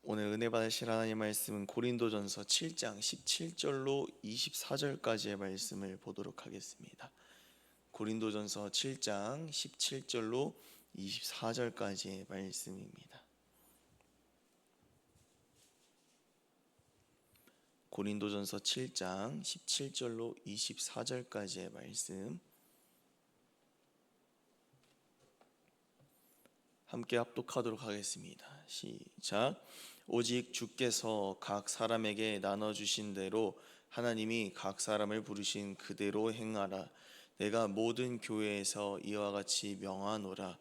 오늘 은혜 받으실 하나님 말씀은 고린도전서 7장 17절로 24절까지의 말씀을 보도록 하겠습니다. 고린도전서 7장 17절로 24절까지의 말씀입니다. 고린도전서 7장 17절로 24절까지의 말씀 함께 합독하도록 하겠습니다. 시작. 오직 주께서 각 사람에게 나눠주신 대로 하나님이 각 사람을 부르신 그대로 행하라. 내가 모든 교회에서 이와 같이 명하노라.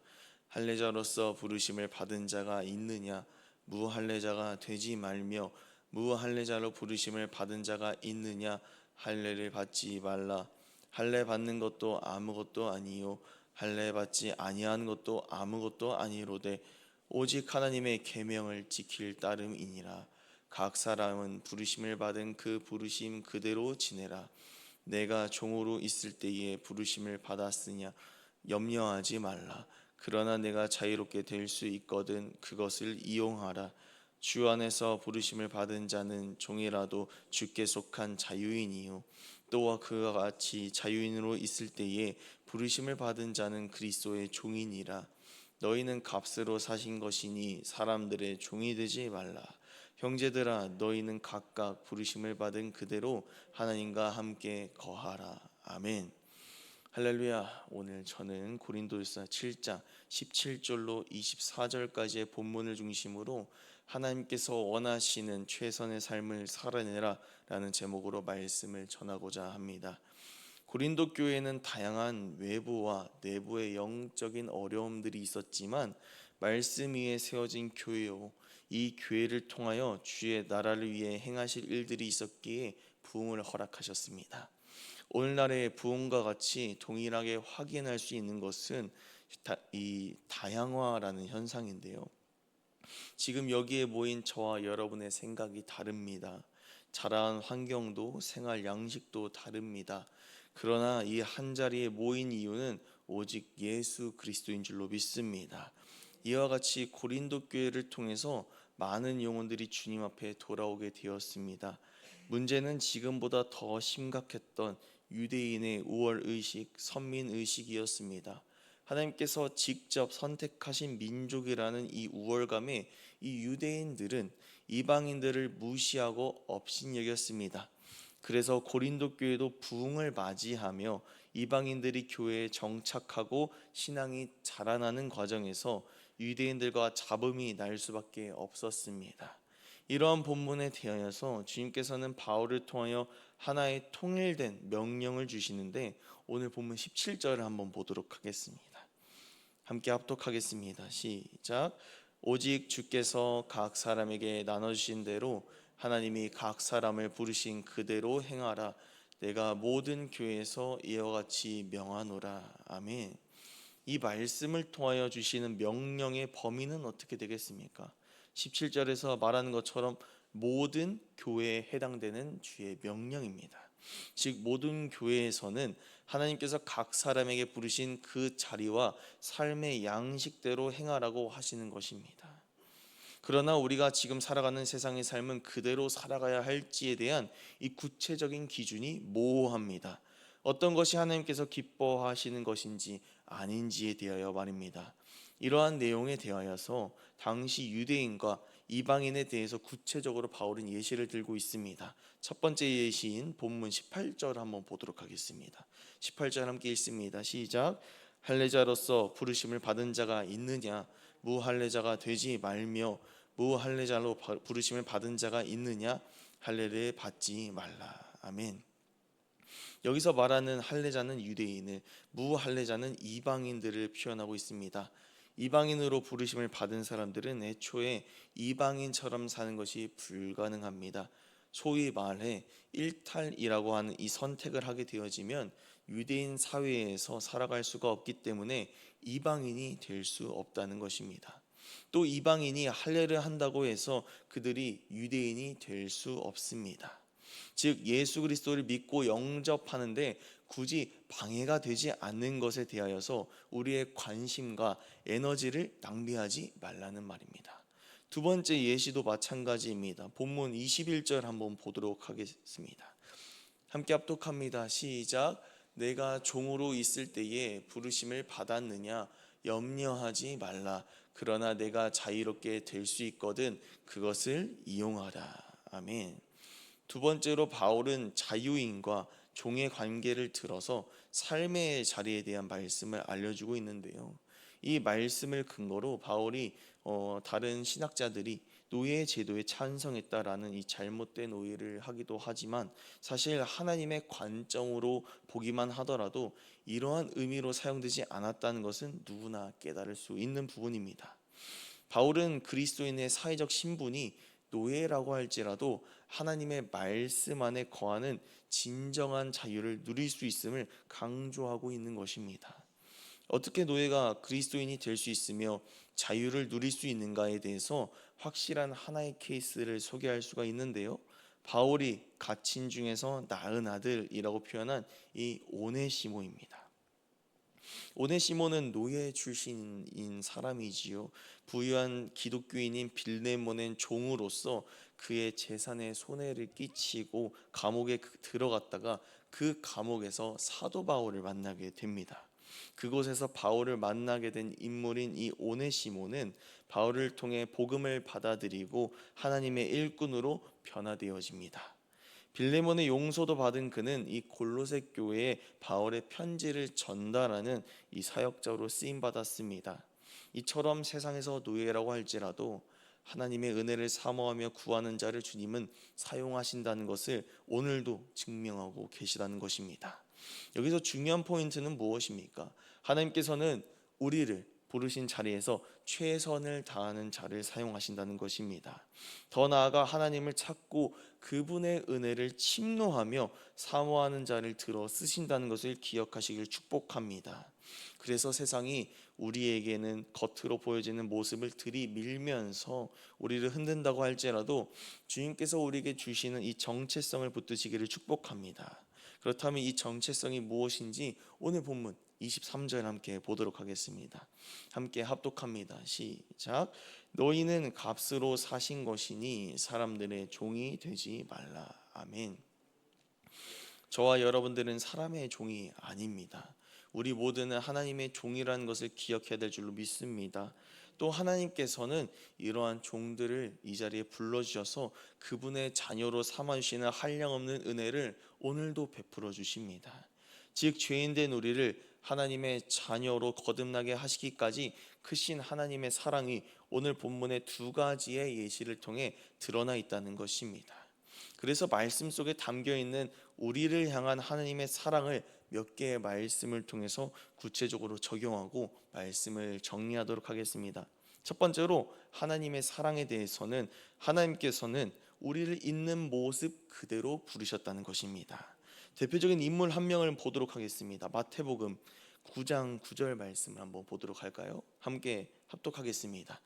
할례자로서 부르심을 받은 자가 있느냐? 무할례자가 되지 말며 무할례자로 부르심을 받은 자가 있느냐? 할례를 받지 말라. 할례 받는 것도 아무것도 아니요 할례 받지 아니한 것도 아무것도 아니로되 오직 하나님의 계명을 지킬 따름이니라. 각 사람은 부르심을 받은 그 부르심 그대로 지내라. 내가 종으로 있을 때에 부르심을 받았으냐 염려하지 말라. 그러나 내가 자유롭게 될 수 있거든 그것을 이용하라. 주 안에서 부르심을 받은 자는 종이라도 주께 속한 자유인이요 또한 그와 같이 자유인으로 있을 때에 부르심을 받은 자는 그리스도의 종이니라. 너희는 값으로 사신 것이니 사람들의 종이 되지 말라. 형제들아 너희는 각각 부르심을 받은 그대로 하나님과 함께 거하라. 아멘. 할렐루야. 오늘 저는 고린도전서 7장 17절로 24절까지의 본문을 중심으로 하나님께서 원하시는 최선의 삶을 살아내라 라는 제목으로 말씀을 전하고자 합니다. 고린도 교회에는 다양한 외부와 내부의 영적인 어려움들이 있었지만 말씀 위에 세워진 교회요 이 교회를 통하여 주의 나라를 위해 행하실 일들이 있었기에 부흥을 허락하셨습니다. 오늘날의 부흥과 같이 동일하게 확인할 수 있는 것은 이 다양화라는 현상인데요. 지금 여기에 모인 저와 여러분의 생각이 다릅니다. 자라온 환경도 생활 양식도 다릅니다. 그러나 이 한자리에 모인 이유는 오직 예수 그리스도인 줄로 믿습니다. 이와 같이 고린도 교회를 통해서 많은 영혼들이 주님 앞에 돌아오게 되었습니다. 문제는 지금보다 더 심각했던 유대인의 우월의식, 선민의식이었습니다. 하나님께서 직접 선택하신 민족이라는 이 우월감에 이 유대인들은 이방인들을 무시하고 업신여겼습니다. 그래서 고린도 교회도 부흥을 맞이하며 이방인들이 교회에 정착하고 신앙이 자라나는 과정에서 유대인들과 잡음이 날 수밖에 없었습니다. 이러한 본문에 대하여서 주님께서는 바울을 통하여 하나의 통일된 명령을 주시는데 오늘 본문 17절을 한번 보도록 하겠습니다. 함께 합독하겠습니다. 시작. 오직 주께서 각 사람에게 나눠주신 대로 하나님이 각 사람을 부르신 그대로 행하라. 내가 모든 교회에서 이와 같이 명하노라. 아멘. 이 말씀을 통하여 주시는 명령의 범위는 어떻게 되겠습니까? 17절에서 말하는 것처럼 모든 교회에 해당되는 주의 명령입니다. 즉 모든 교회에서는 하나님께서 각 사람에게 부르신 그 자리와 삶의 양식대로 행하라고 하시는 것입니다. 그러나 우리가 지금 살아가는 세상의 삶은 그대로 살아가야 할지에 대한 이 구체적인 기준이 모호합니다. 어떤 것이 하나님께서 기뻐하시는 것인지 아닌지에 대하여 말입니다. 이러한 내용에 대하여서 당시 유대인과 이방인에 대해서 구체적으로 바울은 예시를 들고 있습니다. 첫 번째 예시인 본문 18절 한번 보도록 하겠습니다. 18절 함께 읽습니다. 시작. 할례자로서 부르심을 받은 자가 있느냐? 무할례자가 되지 말며 무할례자로 부르심을 받은 자가 있느냐? 할례를 받지 말라. 아멘. 여기서 말하는 할례자는 유대인을, 무할례자는 이방인들을 표현하고 있습니다. 이방인으로 부르심을 받은 사람들은 애초에 이방인처럼 사는 것이 불가능합니다. 소위 말해 일탈이라고 하는 이 선택을 하게 되어지면 유대인 사회에서 살아갈 수가 없기 때문에 이방인이 될 수 없다는 것입니다. 또 이방인이 할례를 한다고 해서 그들이 유대인이 될 수 없습니다. 즉 예수 그리스도를 믿고 영접하는데 굳이 방해가 되지 않는 것에 대하여서 우리의 관심과 에너지를 낭비하지 말라는 말입니다. 두 번째 예시도 마찬가지입니다. 본문 21절 한번 보도록 하겠습니다. 함께 합독합니다. 시작. 내가 종으로 있을 때에 부르심을 받았느냐 염려하지 말라. 그러나 내가 자유롭게 될 수 있거든 그것을 이용하라. 아멘. 두 번째로 바울은 자유인과 종의 관계를 들어서 삶의 자리에 대한 말씀을 알려주고 있는데요. 이 말씀을 근거로 바울이 다른 신학자들이 노예 제도에 찬성했다라는 이 잘못된 오해를 하기도 하지만 사실 하나님의 관점으로 보기만 하더라도 이러한 의미로 사용되지 않았다는 것은 누구나 깨달을 수 있는 부분입니다. 바울은 그리스도인의 사회적 신분이 노예라고 할지라도 하나님의 말씀 안에 거하는 진정한 자유를 누릴 수 있음을 강조하고 있는 것입니다. 어떻게 노예가 그리스도인이 될 수 있으며 자유를 누릴 수 있는가에 대해서 확실한 하나의 케이스를 소개할 수가 있는데요. 바울이 갇힌 중에서 낳은 아들이라고 표현한 이 오네시모입니다. 오네시모는 노예 출신인 사람이지요. 부유한 기독교인인 빌레몬의 종으로서 그의 재산에 손해를 끼치고 감옥에 들어갔다가 그 감옥에서 사도 바울을 만나게 됩니다. 그곳에서 바울을 만나게 된 인물인 이 오네시모는 바울을 통해 복음을 받아들이고 하나님의 일꾼으로 변화되어집니다. 빌레몬의 용서도 받은 그는 이 골로새 교회에 바울의 편지를 전달하는 이 사역자로 쓰임 받았습니다. 이처럼 세상에서 노예라고 할지라도 하나님의 은혜를 사모하며 구하는 자를 주님은 사용하신다는 것을 오늘도 증명하고 계시다는 것입니다. 여기서 중요한 포인트는 무엇입니까? 하나님께서는 우리를 부르신 자리에서 최선을 다하는 자를 사용하신다는 것입니다. 더 나아가 하나님을 찾고 그분의 은혜를 침노하며 사모하는 자를 들어 쓰신다는 것을 기억하시길 축복합니다. 그래서 세상이 우리에게는 겉으로 보여지는 모습을 들이밀면서 우리를 흔든다고 할지라도 주님께서 우리에게 주시는 이 정체성을 붙드시기를 축복합니다. 그렇다면 이 정체성이 무엇인지 오늘 본문 23절 함께 보도록 하겠습니다. 함께 합독합니다. 시작. 너희는 값으로 사신 것이니 사람들의 종이 되지 말라. 아멘. 저와 여러분들은 사람의 종이 아닙니다. 우리 모두는 하나님의 종이라는 것을 기억해야 될 줄로 믿습니다. 또 하나님께서는 이러한 종들을 이 자리에 불러주셔서 그분의 자녀로 삼아주시는 한량없는 은혜를 오늘도 베풀어 주십니다. 즉 죄인된 우리를 하나님의 자녀로 거듭나게 하시기까지 크신 하나님의 사랑이 오늘 본문의 두 가지의 예시를 통해 드러나 있다는 것입니다. 그래서 말씀 속에 담겨있는 우리를 향한 하나님의 사랑을 몇 개의 말씀을 통해서 구체적으로 적용하고 말씀을 정리하도록 하겠습니다. 첫 번째로 하나님의 사랑에 대해서는 하나님께서는 우리를 있는 모습 그대로 부르셨다는 것입니다. 대표적인 인물 한 명을 보도록 하겠습니다. 마태복음 9장 9절 말씀을 한번 보도록 할까요? 함께 합독하겠습니다.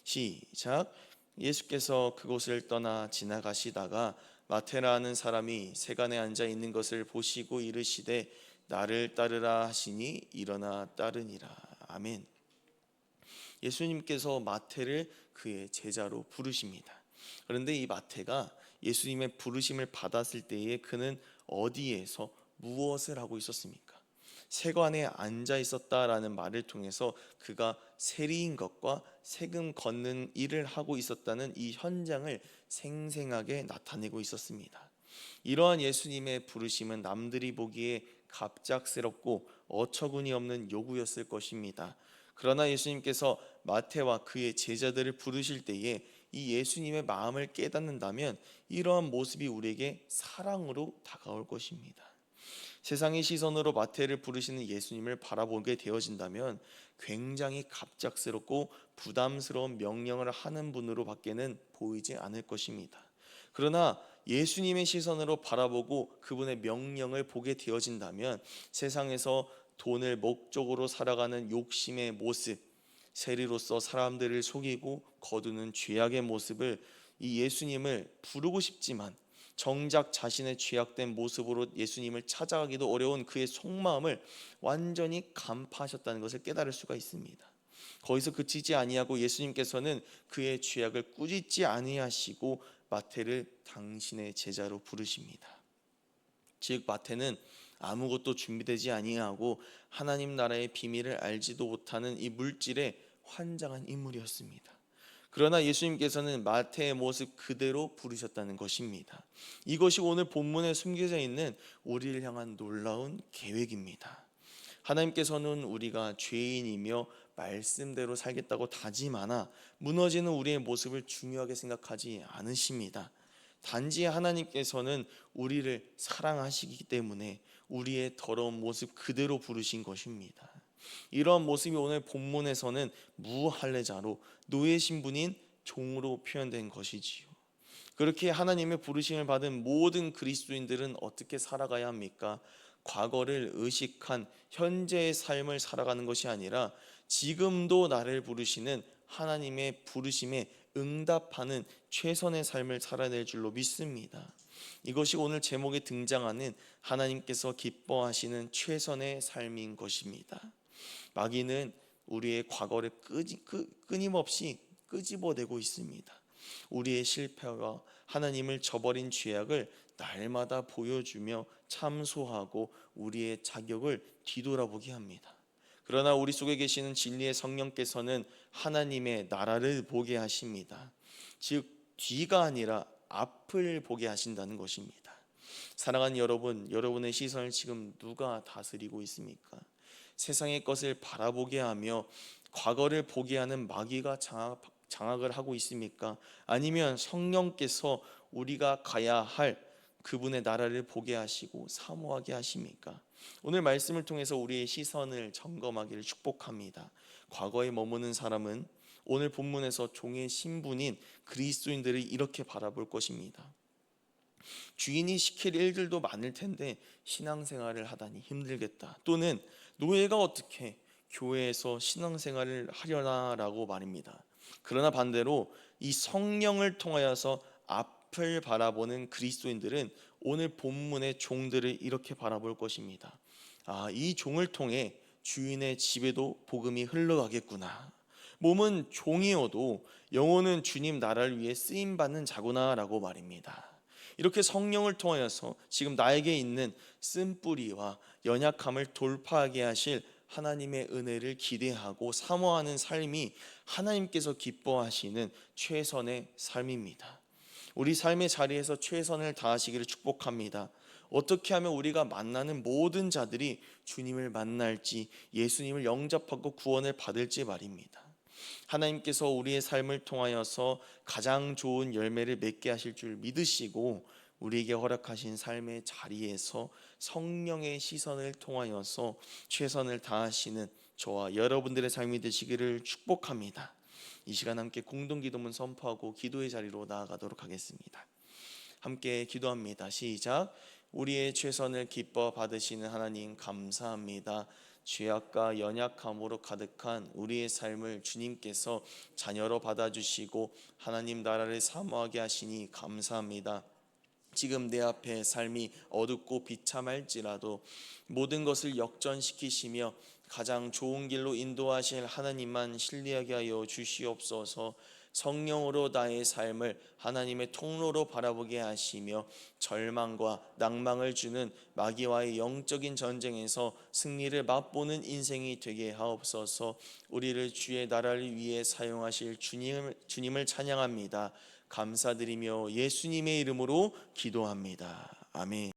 시작. 예수께서 그곳을 떠나 지나가시다가 마테라는 사람이 세간에 앉아 있는 것을 보시고 이르시되 나를 따르라 하시니 일어나 따르니라. 아멘. 예수님께서 마태를 그의 제자로 부르십니다. 그런데 이 마태가 예수님의 부르심을 받았을 때에 그는 어디에서 무엇을 하고 있었습니까? 세관에 앉아 있었다라는 말을 통해서 그가 세리인 것과 세금 걷는 일을 하고 있었다는 이 현장을 생생하게 나타내고 있었습니다. 이러한 예수님의 부르심은 남들이 보기에 갑작스럽고 어처구니 없는 요구였을 것입니다. 그러나 예수님께서 마태와 그의 제자들을 부르실 때에 이 예수님의 마음을 깨닫는다면 이러한 모습이 우리에게 사랑으로 다가올 것입니다. 세상의 시선으로 마태를 부르시는 예수님을 바라보게 되어진다면 굉장히 갑작스럽고 부담스러운 명령을 하는 분으로 밖에는 보이지 않을 것입니다. 그러나 예수님의 시선으로 바라보고 그분의 명령을 보게 되어진다면 세상에서 돈을 목적으로 살아가는 욕심의 모습, 세리로서 사람들을 속이고 거두는 죄악의 모습을 이 예수님을 부르고 싶지만 정작 자신의 죄악된 모습으로 예수님을 찾아가기도 어려운 그의 속마음을 완전히 간파하셨다는 것을 깨달을 수가 있습니다. 거기서 그치지 아니하고 예수님께서는 그의 죄악을 꾸짖지 아니하시고 마태를 당신의 제자로 부르십니다. 즉 마태는 아무것도 준비되지 아니하고 하나님 나라의 비밀을 알지도 못하는 이 물질에 환장한 인물이었습니다. 그러나 예수님께서는 마태의 모습 그대로 부르셨다는 것입니다. 이것이 오늘 본문에 숨겨져 있는 우리를 향한 놀라운 계획입니다. 하나님께서는 우리가 죄인이며 말씀대로 살겠다고 다짐하나 무너지는 우리의 모습을 중요하게 생각하지 않으십니다. 단지 하나님께서는 우리를 사랑하시기 때문에 우리의 더러운 모습 그대로 부르신 것입니다. 이러한 모습이 오늘 본문에서는 무할례자로 노예 신분인 종으로 표현된 것이지요. 그렇게 하나님의 부르심을 받은 모든 그리스도인들은 어떻게 살아가야 합니까? 과거를 의식한 현재의 삶을 살아가는 것이 아니라 지금도 나를 부르시는 하나님의 부르심에 응답하는 최선의 삶을 살아낼 줄로 믿습니다. 이것이 오늘 제목에 등장하는 하나님께서 기뻐하시는 최선의 삶인 것입니다. 마귀는 우리의 과거를 끊임없이 끄집어내고 있습니다. 우리의 실패와 하나님을 저버린 죄악을 날마다 보여주며 참소하고 우리의 자격을 뒤돌아보게 합니다. 그러나 우리 속에 계시는 진리의 성령께서는 하나님의 나라를 보게 하십니다. 즉 뒤가 아니라 앞을 보게 하신다는 것입니다. 사랑하는 여러분, 여러분의 시선을 지금 누가 다스리고 있습니까? 세상의 것을 바라보게 하며 과거를 보게 하는 마귀가 장악을 하고 있습니까? 아니면 성령께서 우리가 가야 할 그분의 나라를 보게 하시고 사모하게 하십니까? 오늘 말씀을 통해서 우리의 시선을 점검하기를 축복합니다. 과거에 머무는 사람은 오늘 본문에서 종의 신분인 그리스도인들을 이렇게 바라볼 것입니다. 주인이 시킬 일들도 많을 텐데 신앙생활을 하다니 힘들겠다. 또는 노예가 어떻게 교회에서 신앙생활을 하려나라고 말입니다. 그러나 반대로 이 성령을 통하여서 앞을 바라보는 그리스도인들은 오늘 본문의 종들을 이렇게 바라볼 것입니다. 이 종을 통해 주인의 집에도 복음이 흘러가겠구나. 몸은 종이어도 영혼은 주님 나라를 위해 쓰임받는 자구나라고 말입니다. 이렇게 성령을 통하여서 지금 나에게 있는 쓴뿌리와 연약함을 돌파하게 하실 하나님의 은혜를 기대하고 사모하는 삶이 하나님께서 기뻐하시는 최선의 삶입니다. 우리 삶의 자리에서 최선을 다하시기를 축복합니다. 어떻게 하면 우리가 만나는 모든 자들이 주님을 만날지, 예수님을 영접하고 구원을 받을지 말입니다. 하나님께서 우리의 삶을 통하여서 가장 좋은 열매를 맺게 하실 줄 믿으시고 우리에게 허락하신 삶의 자리에서 성령의 시선을 통하여서 최선을 다하시는 저와 여러분들의 삶이 되시기를 축복합니다. 이 시간 함께 공동기도문 선포하고 기도의 자리로 나아가도록 하겠습니다. 함께 기도합니다. 시작. 우리의 최선을 기뻐 받으시는 하나님 감사합니다. 죄악과 연약함으로 가득한 우리의 삶을 주님께서 자녀로 받아주시고 하나님 나라를 사모하게 하시니 감사합니다. 지금 내 앞에 삶이 어둡고 비참할지라도 모든 것을 역전시키시며 가장 좋은 길로 인도하실 하나님만 신뢰하게 하여 주시옵소서. 성령으로 나의 삶을 하나님의 통로로 바라보게 하시며 절망과 낭망을 주는 마귀와의 영적인 전쟁에서 승리를 맛보는 인생이 되게 하옵소서. 우리를 주의 나라를 위해 사용하실 주님을 찬양합니다. 감사드리며 예수님의 이름으로 기도합니다. 아멘.